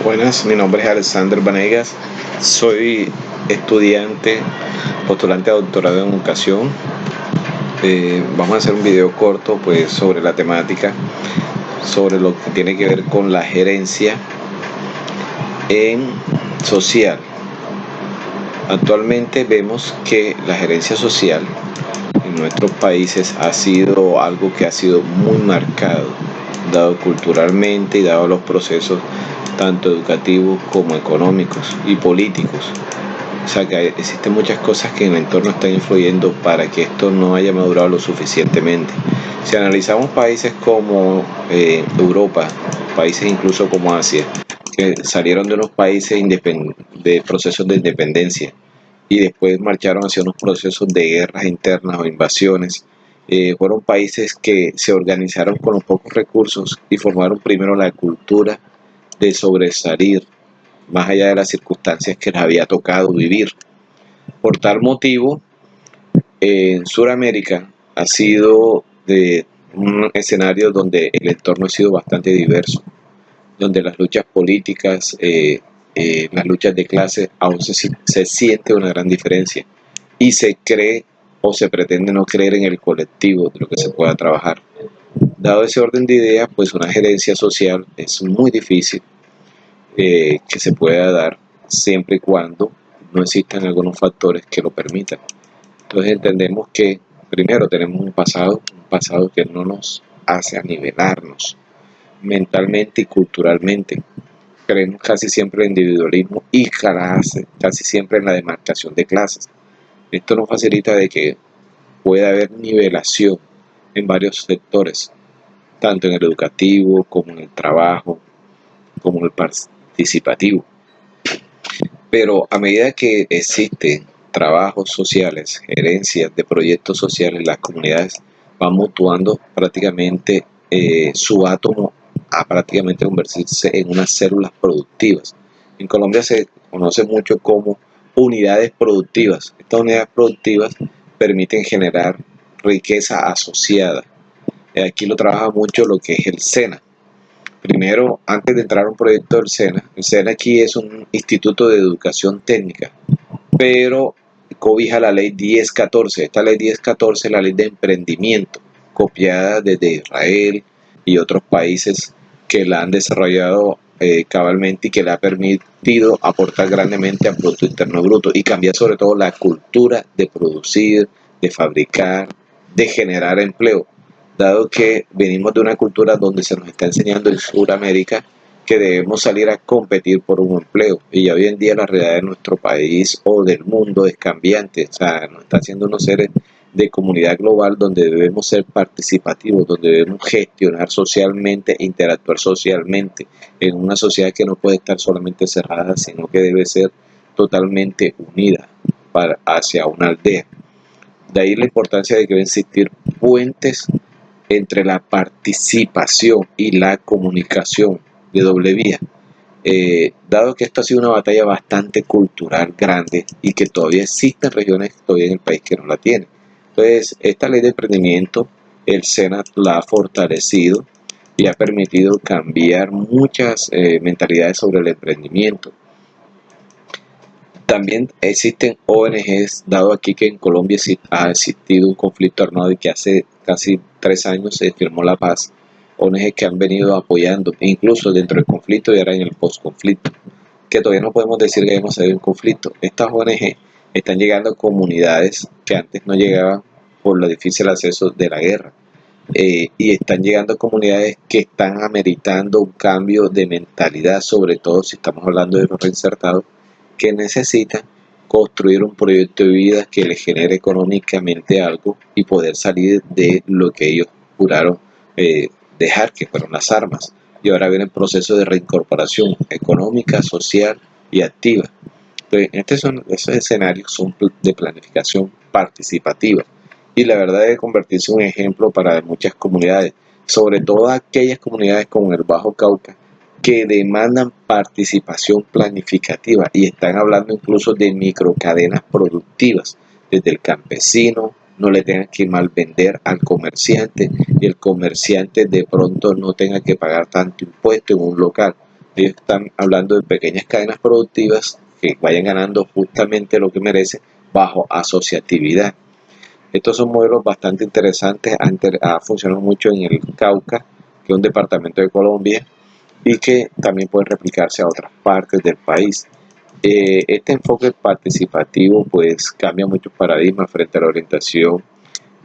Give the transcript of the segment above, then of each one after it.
Buenas, mi nombre es Alexander Vanegas, soy estudiante, postulante a doctorado en educación. Vamos a hacer un video corto pues sobre la temática, sobre lo que tiene que ver con la gerencia en social. Actualmente vemos que la gerencia social en nuestros países ha sido algo que ha sido muy marcado, dado culturalmente y dado los procesos tanto educativos como económicos y políticos. O sea que existen muchas cosas que en el entorno están influyendo para que esto no haya madurado lo suficientemente. Si analizamos países como Europa, países incluso como Asia, que salieron de unos países de procesos de independencia y después marcharon hacia unos procesos de guerras internas o invasiones, fueron países que se organizaron con los pocos recursos y formaron primero la cultura de sobresalir más allá de las circunstancias que les había tocado vivir. Por tal motivo, en Sudamérica ha sido de un escenario donde el entorno ha sido bastante diverso, donde las luchas políticas, las luchas de clase, aún se siente una gran diferencia y se cree o se pretende no creer en el colectivo de lo que se pueda trabajar. Dado ese orden de ideas, pues una gerencia social es muy difícil que se pueda dar siempre y cuando no existan algunos factores que lo permitan. Entonces entendemos que primero tenemos un pasado que no nos hace anivelarnos mentalmente y culturalmente. Creemos casi siempre en el individualismo y casi siempre en la demarcación de clases. Esto nos facilita de que pueda haber nivelación en varios sectores, tanto en el educativo como en el trabajo, como en el participativo. Pero a medida que existen trabajos sociales, gerencias de proyectos sociales, las comunidades van mutuando prácticamente su átomo a prácticamente convertirse en unas células productivas. En Colombia se conoce mucho como unidades productivas. Estas unidades productivas permiten generar riqueza asociada. Aquí lo trabaja mucho lo que es el SENA. Primero, antes de entrar a un proyecto del SENA, el SENA aquí es un instituto de educación técnica, pero cobija la ley 1014. Esta ley 1014 es la ley de emprendimiento, copiada desde Israel y otros países que la han desarrollado cabalmente y que le ha permitido aportar grandemente al Producto Interno Bruto y cambiar sobre todo la cultura de producir, de fabricar, de generar empleo, dado que venimos de una cultura donde se nos está enseñando en Sudamérica que debemos salir a competir por un empleo. Y hoy en día la realidad de nuestro país o del mundo es cambiante. O sea, nos está haciendo unos seres de comunidad global donde debemos ser participativos, donde debemos gestionar socialmente, interactuar socialmente en una sociedad que no puede estar solamente cerrada, sino que debe ser totalmente unida hacia una aldea. De ahí la importancia de que deben existir puentes entre la participación y la comunicación de doble vía. Dado que esto ha sido una batalla bastante cultural grande y que todavía existen regiones todavía en el país que no la tienen. Entonces, esta ley de emprendimiento, el SENA la ha fortalecido y ha permitido cambiar muchas mentalidades sobre el emprendimiento. También existen ONGs, dado aquí que en Colombia ha existido un conflicto armado y que hace casi 3 años se firmó la paz. ONGs que han venido apoyando, incluso dentro del conflicto y ahora en el post-conflicto, que todavía no podemos decir que hemos salido un conflicto. Estas ONG están llegando a comunidades que antes no llegaban por el difícil acceso de la guerra. Y están llegando a comunidades que están ameritando un cambio de mentalidad, sobre todo si estamos hablando de los reinsertados, que necesitan construir un proyecto de vida que les genere económicamente algo y poder salir de lo que ellos juraron dejar, que fueron las armas. Y ahora viene el proceso de reincorporación económica, social y activa. Entonces, esos escenarios son de planificación participativa y la verdad debe convertirse en un ejemplo para muchas comunidades, sobre todo aquellas comunidades como el Bajo Cauca, que demandan participación planificativa y están hablando incluso de microcadenas productivas, desde el campesino no le tenga que mal vender al comerciante y el comerciante de pronto no tenga que pagar tanto impuesto en un local, Ellos están hablando de pequeñas cadenas productivas que vayan ganando justamente lo que merecen bajo asociatividad. Estos son modelos bastante interesantes, ha funcionado mucho en el Cauca, que es un departamento de Colombia, y que también pueden replicarse a otras partes del país. Este enfoque participativo pues cambia muchos paradigmas frente a la orientación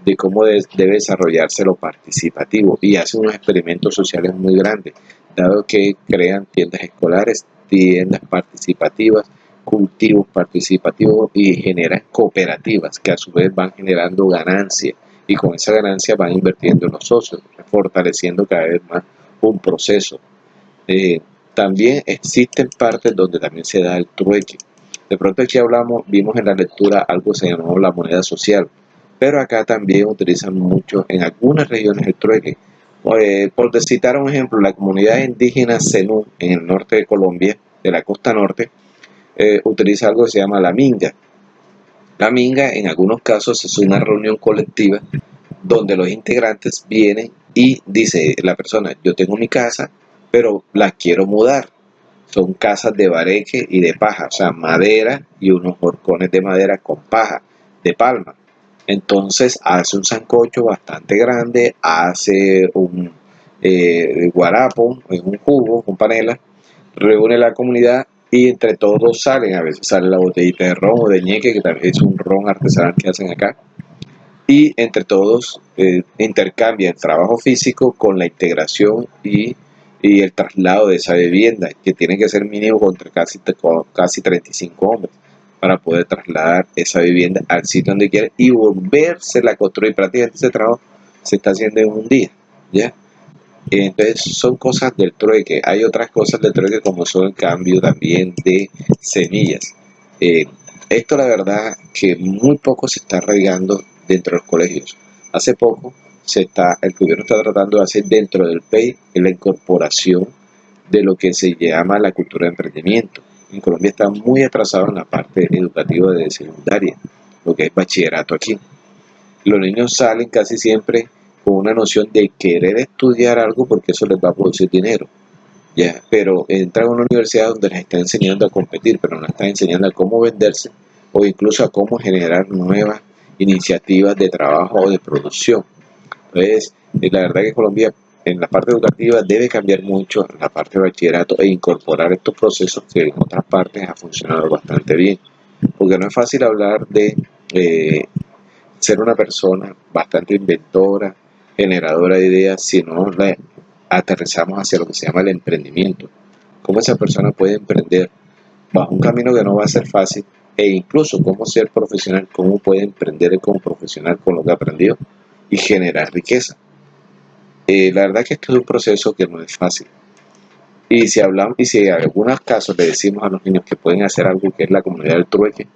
de cómo debe desarrollarse lo participativo y hace unos experimentos sociales muy grandes, dado que crean tiendas escolares, tiendas participativas, cultivos participativos y generan cooperativas que a su vez van generando ganancias y con esa ganancia van invirtiendo en los socios, fortaleciendo cada vez más un proceso. Eh, También existen partes donde también se da el trueque. De pronto aquí vimos en la lectura algo que se llamó la moneda social, pero acá también utilizan mucho en algunas regiones el trueque. Por citar un ejemplo, la comunidad indígena Zenú en el norte de Colombia, de la costa norte, utiliza algo que se llama la minga. La minga en algunos casos es una reunión colectiva donde los integrantes vienen y dice la persona, yo tengo mi casa, pero la quiero mudar. Son casas de bareque y de paja, o sea, madera y unos horcones de madera con paja, de palma. Entonces hace un sancocho bastante grande, hace un guarapo, un jugo, un panela, reúne la comunidad y entre todos salen, a veces sale la botellita de ron o de ñeque, que también es un ron artesanal que hacen acá, y entre todos intercambia el trabajo físico con la integración y el traslado de esa vivienda, que tiene que ser mínimo contra casi 35 hombres para poder trasladar esa vivienda al sitio donde quiere y volvérsela a construir. Prácticamente ese trabajo se está haciendo en un día, ¿ya? Entonces son cosas del trueque. Hay otras cosas del trueque como son el cambio también de semillas. Eh, Esto la verdad que muy poco se está arraigando dentro de los colegios. Hace poco el gobierno está tratando de hacer dentro del PEI la incorporación de lo que se llama la cultura de emprendimiento. En Colombia está muy atrasado en la parte educativa de secundaria, lo que es bachillerato aquí. Los niños salen casi siempre con una noción de querer estudiar algo porque eso les va a producir dinero, ¿ya? Pero entran a una universidad donde les está enseñando a competir, pero no les está enseñando a cómo venderse o incluso a cómo generar nuevas iniciativas de trabajo o de producción. Entonces, la verdad que Colombia en la parte educativa debe cambiar mucho en la parte de bachillerato e incorporar estos procesos que en otras partes ha funcionado bastante bien. Porque no es fácil hablar de ser una persona bastante inventora, generadora de ideas, si no la aterrizamos hacia lo que se llama el emprendimiento. Cómo esa persona puede emprender bajo un camino que no va a ser fácil e incluso cómo ser profesional, cómo puede emprender como profesional con lo que aprendió y generar riqueza. La verdad que esto es un proceso que no es fácil. Y si en algunos casos le decimos a los niños que pueden hacer algo que es la comunidad del trueque,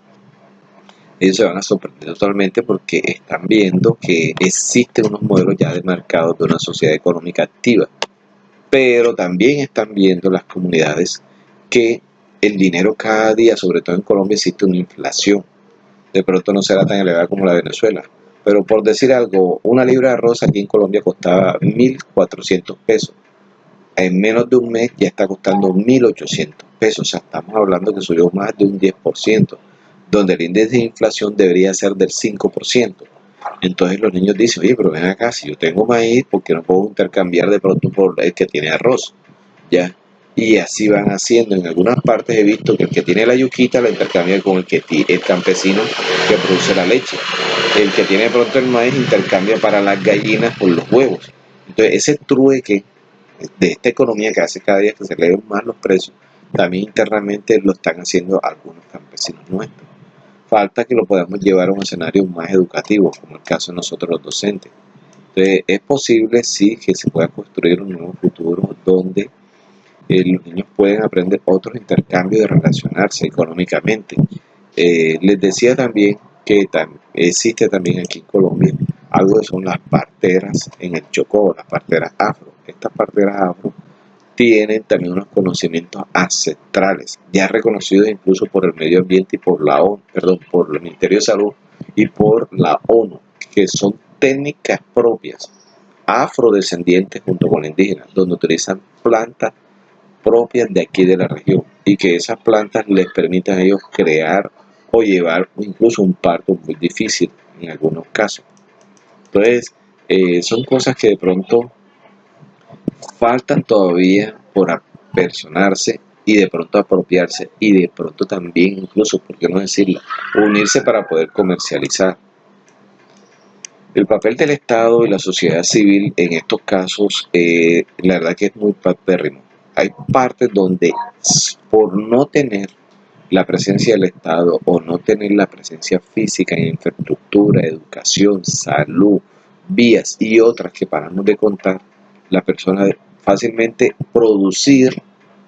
ellos se van a sorprender totalmente porque están viendo que existen unos modelos ya demarcados de una sociedad económica activa, pero también están viendo las comunidades que el dinero cada día, sobre todo en Colombia, existe una inflación. De pronto no será tan elevada como la de Venezuela, pero por decir algo, una libra de arroz aquí en Colombia costaba 1.400 pesos. En menos de un mes ya está costando 1.800 pesos, o sea, estamos hablando que subió más de un 10%, donde el índice de inflación debería ser del 5%. Entonces los niños dicen, oye, pero ven acá, si yo tengo maíz, ¿por qué no puedo intercambiar de pronto por el que tiene arroz? ¿Ya? Y así van haciendo. En algunas partes he visto que el que tiene la yuquita la intercambia con el campesino que produce la leche. El que tiene de pronto el maíz intercambia para las gallinas por los huevos. Entonces ese trueque de esta economía que hace cada día que se eleven más los precios, también internamente lo están haciendo algunos campesinos nuestros. Falta que lo podamos llevar a un escenario más educativo, como el caso de nosotros los docentes. Entonces, es posible, sí, que se pueda construir un nuevo futuro donde los niños pueden aprender otros intercambios de relacionarse económicamente. Les decía también que existe también aquí en Colombia algo que son las parteras en el Chocó, las parteras afro. Estas parteras afro tienen también unos conocimientos ancestrales, ya reconocidos incluso por el medio ambiente y por la ONU, perdón, por el Ministerio de Salud y por la ONU, que son técnicas propias afrodescendientes junto con indígenas, donde utilizan plantas propias de aquí de la región y que esas plantas les permitan a ellos crear o llevar incluso un parto muy difícil en algunos casos. Entonces, son cosas que de pronto faltan todavía por apersonarse y de pronto apropiarse y de pronto también incluso, ¿por qué no decirlo?, unirse para poder comercializar. El papel del Estado y la sociedad civil en estos casos, la verdad que es muy paupérrimo. Hay partes donde por no tener la presencia del Estado o no tener la presencia física en infraestructura, educación, salud, vías y otras que paramos de contar, la persona fácilmente producir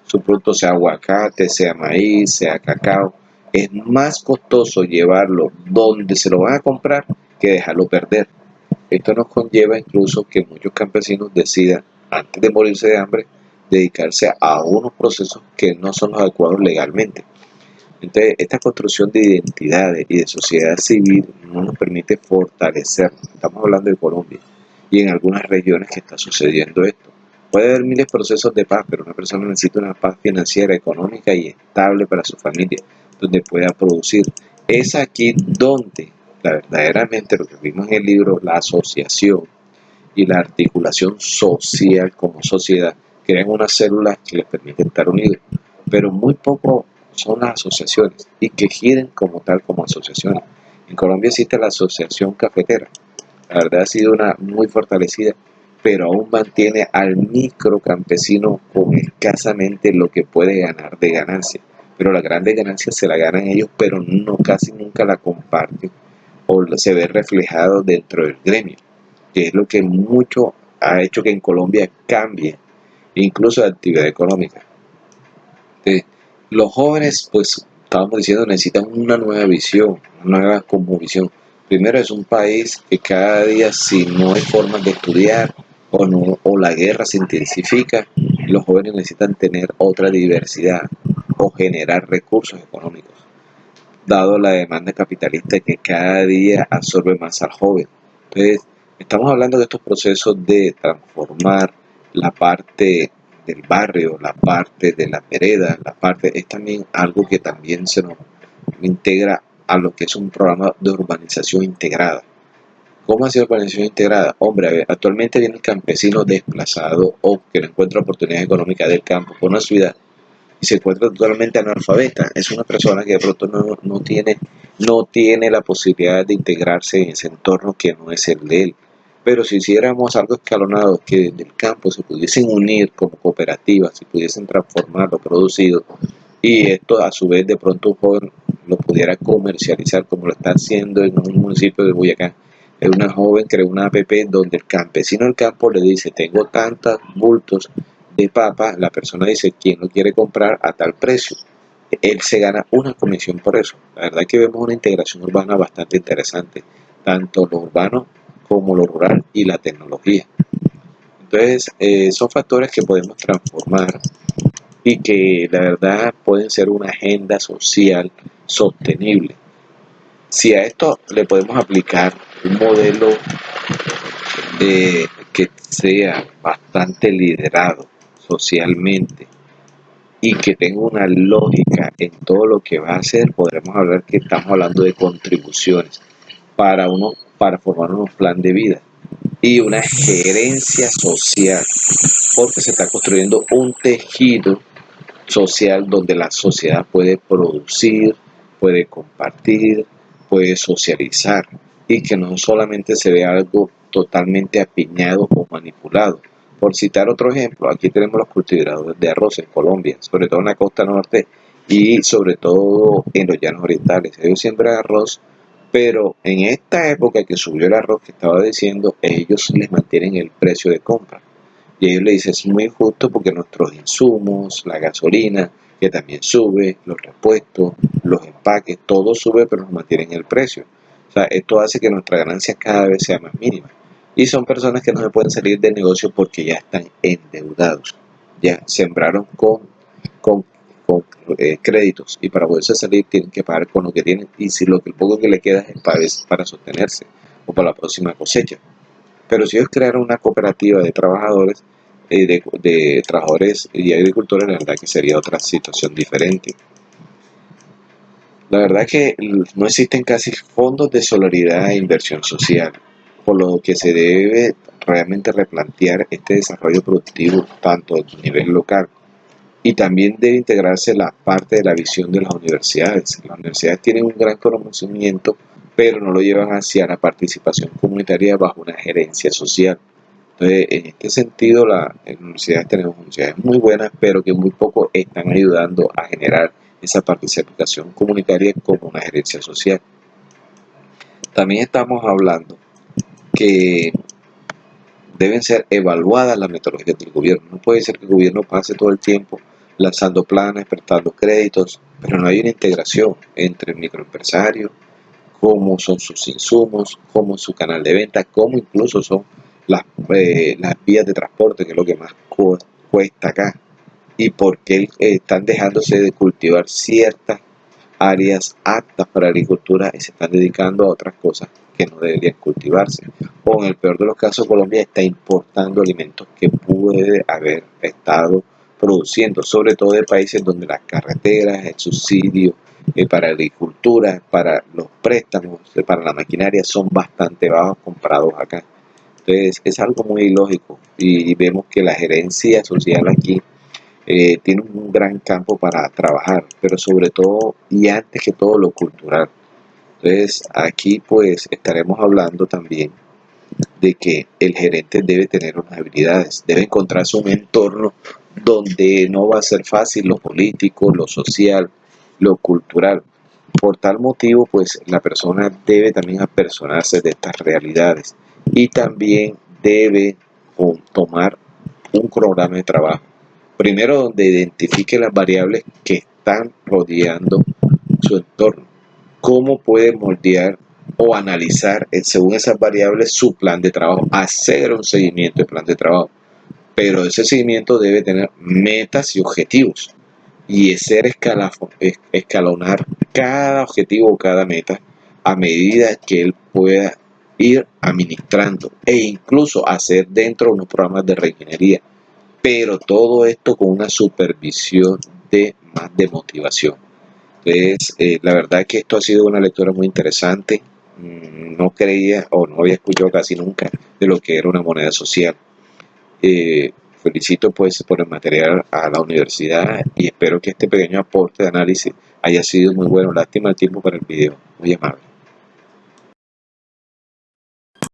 su producto, sea aguacate, sea maíz, sea cacao, es más costoso llevarlo donde se lo van a comprar que dejarlo perder. Esto nos conlleva incluso que muchos campesinos decidan, antes de morirse de hambre, dedicarse a unos procesos que no son los adecuados legalmente. Entonces, esta construcción de identidades y de sociedad civil no nos permite fortalecer. Estamos hablando de Colombia y en algunas regiones que está sucediendo esto. Puede haber miles de procesos de paz, pero una persona necesita una paz financiera, económica y estable para su familia, donde pueda producir. Es aquí donde verdaderamente lo que vimos en el libro, la asociación y la articulación social como sociedad, crean unas células que les permiten estar unidos, pero muy poco son las asociaciones y que giren como tal como asociaciones. En Colombia existe la Asociación Cafetera, la verdad ha sido una muy fortalecida, pero aún mantiene al microcampesino con escasamente lo que puede ganar de ganancia. Pero la grande ganancia se la ganan ellos, pero no casi nunca la comparten o se ve reflejado dentro del gremio, que es lo que mucho ha hecho que en Colombia cambie incluso la actividad económica. Entonces, los jóvenes, pues, estábamos diciendo, necesitan una nueva visión, una nueva cosmovisión. Primero es un país que cada día, si no hay formas de estudiar o, no, o la guerra se intensifica, los jóvenes necesitan tener otra diversidad o generar recursos económicos, dado la demanda capitalista que cada día absorbe más al joven. Entonces, estamos hablando de estos procesos de transformar la parte del barrio, la parte de la vereda, la parte, es también algo que también se nos integra a lo que es un programa de urbanización integrada. ¿Cómo ha sido la urbanización integrada? Hombre, a ver, actualmente viene el campesino desplazado o que no encuentra oportunidades económicas del campo por una ciudad y se encuentra totalmente analfabeta. Es una persona que de pronto no tiene la posibilidad de integrarse en ese entorno que no es el de él. Pero si hiciéramos algo escalonado, que desde el campo se pudiesen unir como cooperativas, si pudiesen transformar lo producido, y esto a su vez de pronto un joven lo pudiera comercializar como lo está haciendo en un municipio de Boyacá. Es una joven creó una app donde el campesino del campo le dice, tengo tantos bultos de papa, la persona dice quién lo quiere comprar a tal precio. Él se gana una comisión por eso. La verdad es que vemos una integración urbana bastante interesante, tanto lo urbano como lo rural y la tecnología. Entonces, son factores que podemos transformar y que la verdad pueden ser una agenda social sostenible. Si a esto le podemos aplicar un modelo que sea bastante liderado socialmente y que tenga una lógica en todo lo que va a hacer, podremos hablar que estamos hablando de contribuciones para formar un plan de vida y una gerencia social, porque se está construyendo un tejido social donde la sociedad puede producir, puede compartir, puede socializar y que no solamente se vea algo totalmente apiñado o manipulado. Por citar otro ejemplo, aquí tenemos los cultivadores de arroz en Colombia, sobre todo en la costa norte y sobre todo en los llanos orientales. Ellos siembran arroz, pero en esta época que subió el arroz que estaba diciendo, ellos les mantienen el precio de compra. Y ellos le dicen, es muy injusto porque nuestros insumos, la gasolina, que también sube, los repuestos, los empaques, todo sube, pero nos mantienen el precio. O sea, esto hace que nuestra ganancia cada vez sea más mínima. Y son personas que no se pueden salir del negocio porque ya están endeudados. Ya sembraron con, con créditos y para poderse salir tienen que pagar con lo que tienen y si lo que el poco que le queda es para sostenerse o para la próxima cosecha. Pero si ellos crearon una cooperativa de trabajadores, de trabajadores y agricultores, la verdad que sería otra situación diferente. La verdad que no existen casi fondos de solidaridad e inversión social, por lo que se debe realmente replantear este desarrollo productivo tanto a nivel local y también debe integrarse la parte de la visión de las universidades. Las universidades tienen un gran conocimiento, pero no lo llevan hacia la participación comunitaria bajo una gerencia social. Entonces, en este sentido, en universidades tenemos universidades muy buenas, pero que muy poco están ayudando a generar esa participación comunitaria como una gerencia social. También estamos hablando que deben ser evaluadas las metodologías del gobierno. No puede ser que el gobierno pase todo el tiempo lanzando planes, prestando créditos, pero no hay una integración entre el microempresario, cómo son sus insumos, cómo es su canal de venta, cómo incluso son las vías de transporte, que es lo que más cuesta acá, y por qué están dejándose de cultivar ciertas áreas aptas para agricultura y se están dedicando a otras cosas que no deberían cultivarse. O en el peor de los casos, Colombia está importando alimentos que puede haber estado produciendo, sobre todo de países donde las carreteras, el subsidio para agricultura, para los préstamos, para la maquinaria son bastante bajos comparados acá. Entonces es algo muy ilógico y vemos que la gerencia social aquí tiene un gran campo para trabajar, pero sobre todo y antes que todo lo cultural. Entonces aquí pues estaremos hablando también de que el gerente debe tener unas habilidades, debe encontrarse un entorno donde no va a ser fácil lo político, lo social, lo cultural. Por tal motivo, pues la persona debe también apersonarse de estas realidades y también debe tomar un programa de trabajo. Primero, donde identifique las variables que están rodeando su entorno. Cómo puede moldear o analizar según esas variables su plan de trabajo. Hacer un seguimiento de plan de trabajo. Pero ese seguimiento debe tener metas y objetivos. Y ser escalonar cada objetivo o cada meta a medida que él pueda ir administrando e incluso hacer dentro unos programas de reingeniería, pero todo esto con una supervisión de motivación. Entonces, la verdad que esto ha sido una lectura muy interesante. No creía o no había escuchado casi nunca de lo que era una moneda social. Felicito pues por el material a la universidad y espero que este pequeño aporte de análisis haya sido muy bueno. Lástima el tiempo para el video. Muy amable.